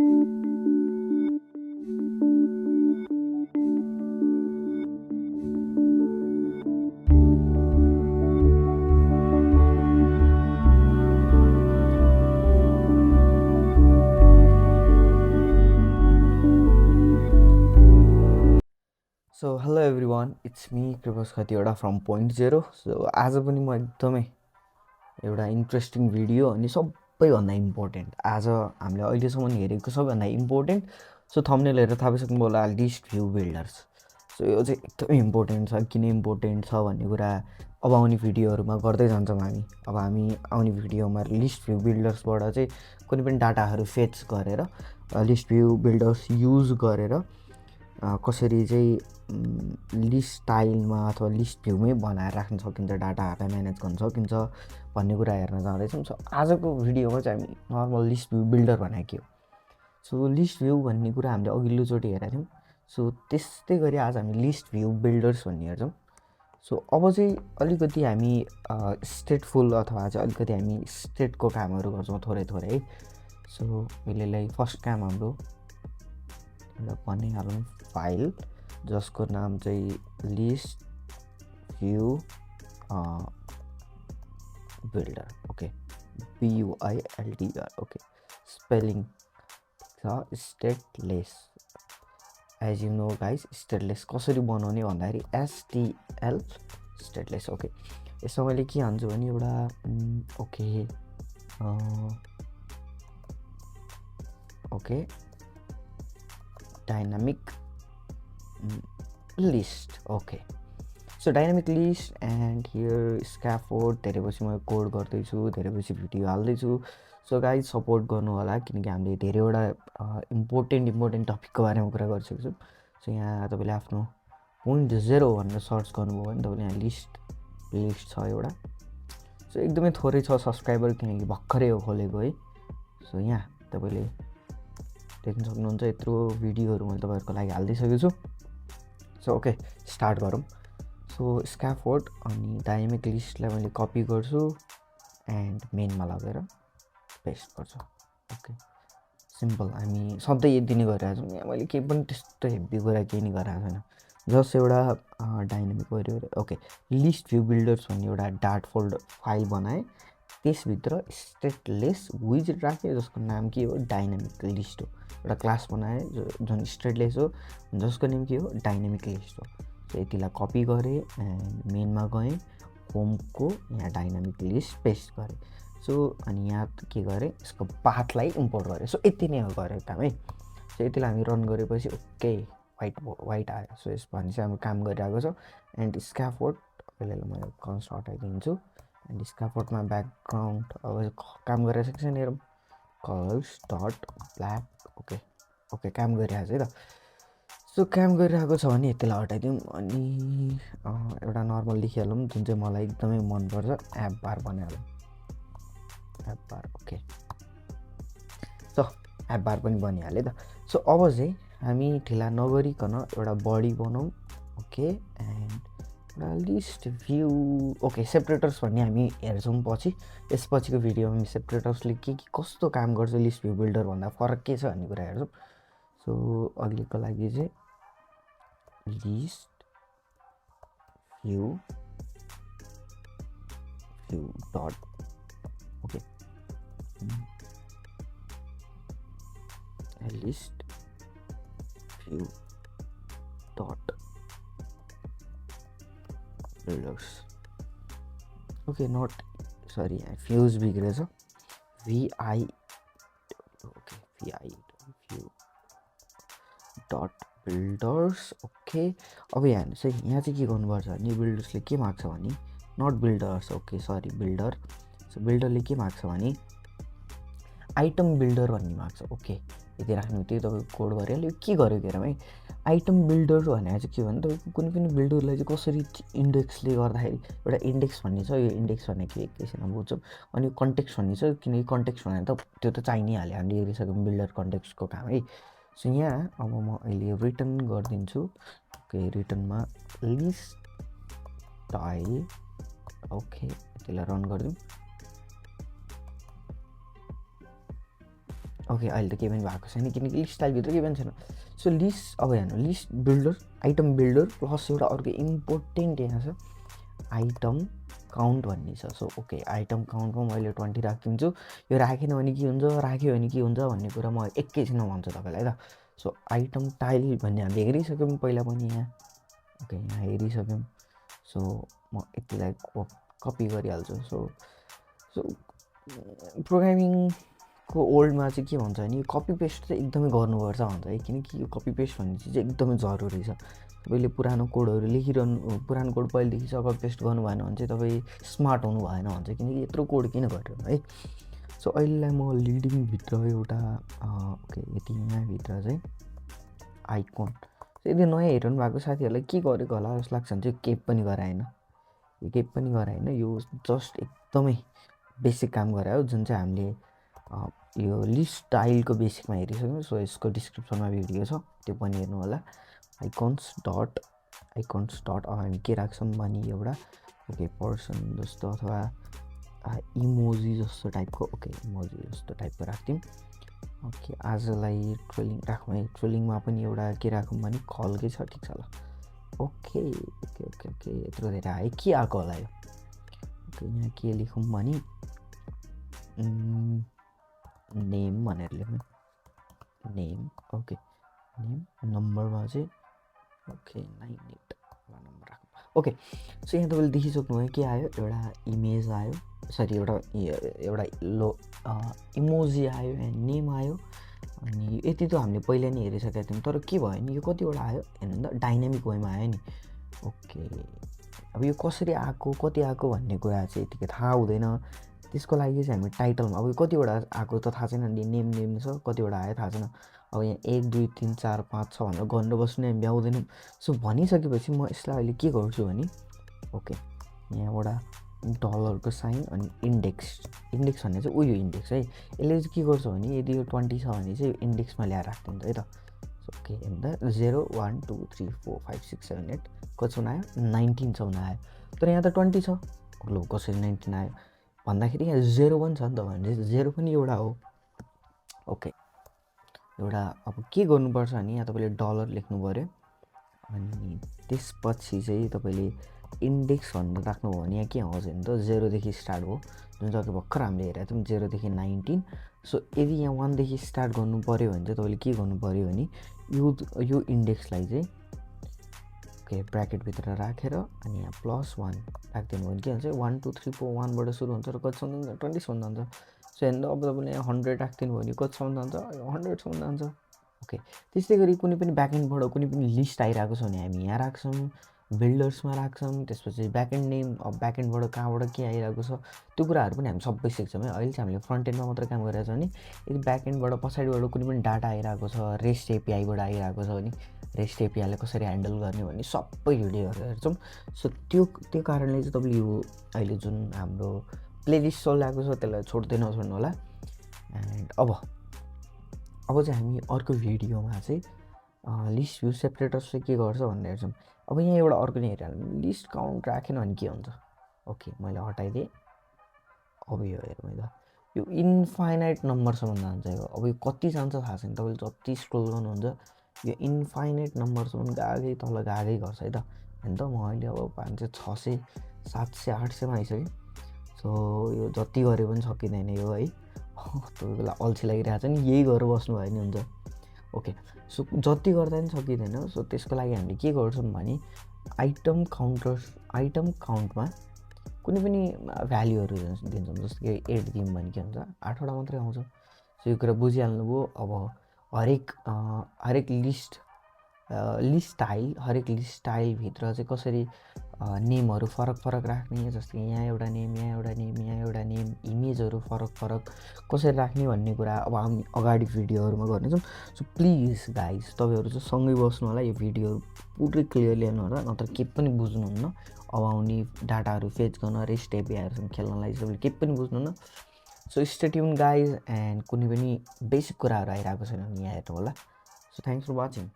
So hello everyone, it's me Kripas Khatiwada from pointzero. So आज पनि म एकदमै एउटा इन्ट्रेस्टिङ भिडियो अनि सबैभन्दा इम्पोर्टेन्ट आज हामीले अहिलेसम्म हेरेको सबैभन्दा इम्पोर्टेन्ट सो थम्बनेल हेरेर थाहा पाइसक्नु होला लिस्ट भ्यू बिल्डर्स. सो यो चाहिँ एकदमै इम्पोर्टेन्ट छ. किन इम्पोर्टेन्ट छ भन्ने कुरा अब आउने भिडियोहरूमा गर्दै जान्छौँ हामी. अब हामी आउने भिडियोमा लिस्ट भ्यू बिल्डर्सबाट चाहिँ कुनै पनि डाटाहरू फेच गरेर लिस्ट भ्यू बिल्डर्स युज गरेर कसरी चाहिँ लिस्ट स्टाइलमा अथवा लिस्ट भ्यूमै बनाएर राख्न सकिन्छ, डाटाहरूलाई म्यानेज गर्न सकिन्छ भन्ने कुरा हेर्न जाँदैछौँ. सो आजको भिडियोमा चाहिँ हामी नर्मल लिस्ट भ्यू बिल्डर भनेको के हो. सो लिस्ट भ्यू भन्ने कुरा हामीले अघिल्लोचोटि हेरेका थियौँ. सो त्यस्तै गरी आज हामी लिस्ट भ्यू बिल्डर्स भन्ने हेर्छौँ. सो अब चाहिँ अलिकति हामी स्टेटफुल अथवा चाहिँ अलिकति हामी स्टेटको कामहरू गर्छौँ थोरै थोरै है. सो यसलाई फर्स्ट काम हाम्रो एउटा बनाइहालौँ फाइल जसको नाम चाहिँ list view builder. Okay, BUILDR. Okay, spelling छ stateless. As you know guys, stateless कसरी बनाउने भन्दाखेरि STL स्टेटलेस. ओके, यसमा मैले के हान्छु भने एउटा okay dynamic list. Okay, so dynamic list and here scaffold. धेरैपछि म कोड गर्दैछु, धेरैपछि भिडियो हाल्दैछु. सो गाइज सपोर्ट गर्नु होला किनकि हामीले धेरैवटा इम्पोर्टेन्ट टपिकको बारेमा कुरा गरिसकेको छौँ. सो यहाँ तपाईँले आफ्नो .0 भनेर सर्च गर्नुभयो भने तपाईँले यहाँ लिस्ट छ एउटा. सो एकदमै थोरै छ सब्सक्राइबर किनकि भर्खरै हो खोलेको है. सो यहाँ तपाईँले देख्न सक्नुहुन्छ यत्रो भिडियोहरू मैले तपाईँहरूको लागि हालिदिइसकेको छु. सो ओके, स्टार्ट गरौँ. सो स्क्याफोल्ड अनि डाइनामिक लिस्टलाई मैले कपी गर्छु एन्ड मेनमा लगेर पेस्ट गर्छु. Okay, simple. हामी सधैँ यति नै गरिरहेको छौँ. यहाँ मैले केही पनि त्यस्तो हेभी कुरा केही नै गरिरहेको छैन. जस्ट एउटा डाइनामिक गऱ्यो. ओके, लिस्ट भ्यू बिल्डर्स भन्ने एउटा डाट फोल्डर फाइल बनाएँ. त्यसभित्र स्टेटलेस विजेट राखेँ जसको नाम के हो, डाइनामिक लिस्ट हो. एउटा क्लास बनाएँ जुन स्टेटलेस हो, जसको नेम के हो, डाइनामिक लिस्ट हो. सो यतिलाई कपी गरेँ एन्ड मेनमा गएँ, होमको यहाँ डाइनामिक लिस्ट पेस्ट गरेँ. सो अनि यहाँ के गरेँ, यसको पाथलाई इम्पोर्ट गरेँ. सो यति नै हो गरेको काम है. सो यतिलाई हामी रन गरेपछि ओके वाइट आयो. सो यस भने चाहिँ हामी काम गरिरहेको छ. एन्ड स्क्याफोल्ड पहिला मैले कन्स्ट हटाइदिन्छु एन्ड स्क्याफोल्डमा ब्याकग्राउन्ड अब काम गरिरहेको छ हेरौँ, कलर्स डट ब्ल्याक. ओके काम गरिरहेको छ है त. सो काम गरिरहेको छ भने यसलाई हटाइदिउँ अनि एउटा नर्मल लेखिहालौँ जुन चाहिँ मलाई एकदमै मनपर्छ, एप बार बनाइहालौँ. एप बार. ओके, सो एप बार पनि बनिहाल्यो त. सो अब चाहिँ हामी ढिला नगरिकन एउटा बडी बनाऊँ. ओके, एन्ड एउटा लिस्ट भ्यू. ओके, सेपरेटर्स भन्ने हामी हेर्छौँ पछि. यसपछिको भिडियोमा हामी सेपरेटर्सले के कस्तो काम गर्छ लिस्ट भ्यू बिल्डर भन्दा फरक के छ भन्ने कुरा हेर्छौँ. सो अघिको लागि चाहिँ list view dot. Okay, list view dot builders. Okay, not sorry यहाँ फ्युज बिग्रेछ, VI. Okay, VI view dot builders. Okay, अब यहाँ हेर्नुहोस् है, यहाँ चाहिँ के गर्नुपर्छ भने बिल्डर्सले के माग्छ भने not builders. Okay sorry, builder. So बिल्डरले के माग्छ भने आइटम बिल्डर भन्ने माग्छ. ओके, यति राख्नु बित्तिकै तपाईँको कोड गरिहाल्यो. के गर्यो हेरौँ है. आइटम बिल्डर भनेको चाहिँ के भने तपाईँको कुनै पनि बिल्डरलाई चाहिँ कसरी इन्डेक्सले गर्दाखेरि एउटा इन्डेक्स भन्ने छ. यो इन्डेक्स भनेको एकैछिन बुझ्छौँ. अनि कन्टेक्स्ट भन्ने छ, किनकि कन्टेक्स्ट भनेर त त्यो त चाहि नै हाल्यो, हामीले हेरिसक्यौँ बिल्डर कन्टेक्स्टको काम है. सो यहाँ अब म अहिले रिटर्न गरिदिन्छु. ओके, रिटर्नमा लिस्ट स्टाइल. ओके, त्यसलाई रन गरिदिउँ. ओके अहिले त केही पनि भएको छैन किनकि लिस्ट स्टाइलभित्र केही पनि छैन। सो लिस्ट अब हेर्नु list builder item builder plus एउटा अर्को इम्पोर्टेन्ट यहाँ छ आइटम काउन्ट भन्ने छ। सो ओके आइटम काउन्टमा मैले 20 राखिदिन्छु। यो राखेन भने के हुन्छ राख्यो भने के हुन्छ भन्ने कुरा म एकैछिनमा भन्छु तपाईँलाई त। सो आइटम टाइल भन्ने हामीले हेरिसक्यौँ पहिला पनि यहाँ। ओके यहाँ हेरिसक्यौँ। सो म यतिलाई कपी गरिहाल्छु। सो प्रोग्रामिङको ओल्डमा चाहिँ के भन्छ भने कपी पेस्ट चाहिँ एकदमै गर्नुपर्छ भन्छ है, किनकि यो कपी पेस्ट भन्ने चिज चाहिँ एकदमै जरुरी छ। तपाईँले पुरानो कोडहरू लेखिरहनु पुरानो कोड पहिलेदेखि चाहिँ कपी पेस्ट गर्नु भएन भने चाहिँ तपाईँ स्मार्ट हुनु भएन भन्छ, किनकि यत्रो कोड किन गरिरहनु है। सो अहिलेलाई म लिडिङभित्र एउटा ओके यति यहाँभित्र चाहिँ आइकन यदि नयाँ हेरिरहनु भएको साथीहरूलाई के गरेको होला जस्तो लाग्छ भने चाहिँ केही पनि गराएन, यो केही पनि गराएन, यो जस्ट एकदमै बेसिक काम गरायो जुन चाहिँ हामीले यो लिस्ट स्टाइलको बेसिकमा हेरिसक्यौँ। सो यसको डिस्क्रिप्सनमा भिडियो छ त्यो पनि हेर्नु होला। आइकन्स डट अब हामी के राख्छौँ भने एउटा ओके पर्सन जस्तो अथवा इमोजी जस्तो टाइपको ओके इमोजी जस्तो टाइपको राख्थ्यौँ। ओके आजलाई ट्रोलिङ राखौँ है, ट्रोलिङमा पनि एउटा के राखौँ भने खलकै छ ठिक छ ल। ओके ओके ओके ओके यत्रो धेरै आयो के आएको होला यो। ओके यहाँ के लेखौँ भने नेम भनेर लेख्नु नेम ओके नेम नम्बरमा चाहिँ ओके 98 नम्बर राख्नु। ओके सो यहाँ तपाईँले देखिसक्नुभयो के आयो एउटा इमेज आयो सरी एउटा इमोजी आयो एन्ड नेम आयो। अनि यति त हामीले पहिला नै हेरिसकेका थियौँ, तर के भयो नि यो कतिवटा आयो हेर्नु त डाइनामिक वेमा आयो नि। ओके अब यो कसरी आएको कति आएको भन्ने कुरा चाहिँ यतिकै थाहा हुँदैन, त्यसको लागि चाहिँ हामी टाइटलमा अब यो कतिवटा आएको त थाहा छैन, नेम छ कतिवटा आयो थाहा छैन। अब यहाँ 1 2 3 4 5 6 भनेर गरेर बस्नु हामी भ्याउँदैनौँ। सो भनिसकेपछि म यसलाई अहिले के गर्छु भने ओके यहाँबाट डलरको साइन अनि इन्डेक्स भन्ने चाहिँ उयो इन्डेक्स है, यसले चाहिँ के गर्छ भने यदि यो 20 छ भने चाहिँ इन्डेक्समा ल्याएर राखिदिन्छ है त। सो ओके हेर्दा 0 1 2 3 4 5 6 7 8 कतिसम्म आयो 19सम्म आयो, तर यहाँ त 20 छ लो कसरी 19 आयो भन्दाखेरि यहाँ 0 पनि छ नि त, भने 0 पनि एउटा हो। ओके एउटा अब के गर्नुपर्छ भने यहाँ तपाईँले डलर लेख्नु पऱ्यो अनि त्यसपछि चाहिँ तपाईँले इन्डेक्स भनेर राख्नुभयो भने यहाँ के आउँछ भने त 0 देखि स्टार्ट हो जुन चाहिँ भर्खर हामीले हेरेको थियौँ 0 देखि 19। सो यदि यहाँ 1 देखि स्टार्ट गर्नु पऱ्यो भने चाहिँ तपाईँले के गर्नु पऱ्यो भने यो इन्डेक्सलाई चाहिँ ओके ब्र्याकेटभित्र राखेर अनि यहाँ +1 राखिदिनु भने के हुन्छ 1 2 3 4 1बाट सुरु हुन्छ र कतिसम्म जान्छ 20सम्म जान्छ। सो हेर्नु अब तपाईँले यहाँ 100 राखिदिनु भने कतिसम्म जान्छ 100सम्म जान्छ। ओके त्यस्तै गरी कुनै पनि ब्याकएन्डबाट कुनै पनि लिस्ट आइरहेको छ भने हामी यहाँ राख्छौँ बिल्डर्समा राख्छौँ, त्यसपछि ब्याकएन्ड नेम अब ब्याकएन्डबाट कहाँबाट के आइरहेको छ त्यो कुराहरू पनि हामी सबै सिक्छौँ है। अहिले चाहिँ हामीले फ्रन्ट एन्डमा मात्र काम गरिरहेको छ भने यदि ब्याकएन्डबाट पछाडिबाट कुनै पनि डाटा आइरहेको छ रेस्ट एपिआईबाट आइरहेको छ भने रेस्ट एपिआईलाई कसरी ह्यान्डल गर्ने भन्ने सबै भिडियोहरू हेर्छौँ। सो त्यो कारणले चाहिँ तपाईँले यो अहिले जुन हाम्रो प्लेलिस्ट चलिरहेको छ त्यसलाई छोड्दै नछोड्नु होला। एन्ड अब चाहिँ हामी अर्को भिडियोमा चाहिँ लिस्ट भ्यू सेपरेटर्स चाहिँ के गर्छ भनेर हेर्छौँ। अब यहाँ एउटा अर्को नै हेरिहाल्नु लिस्ट काउन्ट राखेन भने के हुन्छ। ओके मैले हटाइदिएँ। अब यो हेरौँ त यो इन्फाइनाइट नम्बरसम्म जान्छ यो, अब यो कति जान्छ थाहा छैन, तपाईँले जति स्क्रोल गर्नुहुन्छ यो इन्फाइनाइट नम्बरसम्म गएकै तल गएकै गर्छ है त। होइन त म अहिले अब 500 600 700 800मा आइसकेँ। सो यो जति गरे पनि सकिँदैन यो है, तपाईँलाई अल्छी लागिरहेको छ नि यही गरेर बस्नुभयो नि हुन्छ। ओके सो जति गर्दा पनि सकिँदैन। सो त्यसको लागि हामीले के गर्छौँ भने आइटम काउन्टमा कुनै पनि भ्याल्युहरू दिन्छौँ, जस्तो कि 8 दिउँ भने के हुन्छ 8वटा मात्रै आउँछ। सो यो कुरा बुझिहाल्नुभयो। अब हरेक लिस्ट स्टाइलभित्र चाहिँ कसरी नेमहरू फरक राख्ने, जस्तो कि यहाँ एउटा नेम इमेजहरू फरक कसरी राख्ने भन्ने कुरा अब हामी अगाडि भिडियोहरूमा गर्नेछौँ। सो प्लिज गाइज तपाईँहरू चाहिँ सँगै बस्नु होला, यो भिडियोहरू पुरै क्लियरली हेर्नु होला, नत्र केही पनि बुझ्नुहुन्न। अब आउने डाटाहरू फेच गर्न रेस्ट एपिआईहरूसँग खेल्नलाई तपाईँले केही पनि बुझ्नुहुन्न। So stay tuned guys and कुनै पनि बेसिक कुराहरू आइरहेको छैन भने यहाँ हेर्नु होला। So thanks for watching.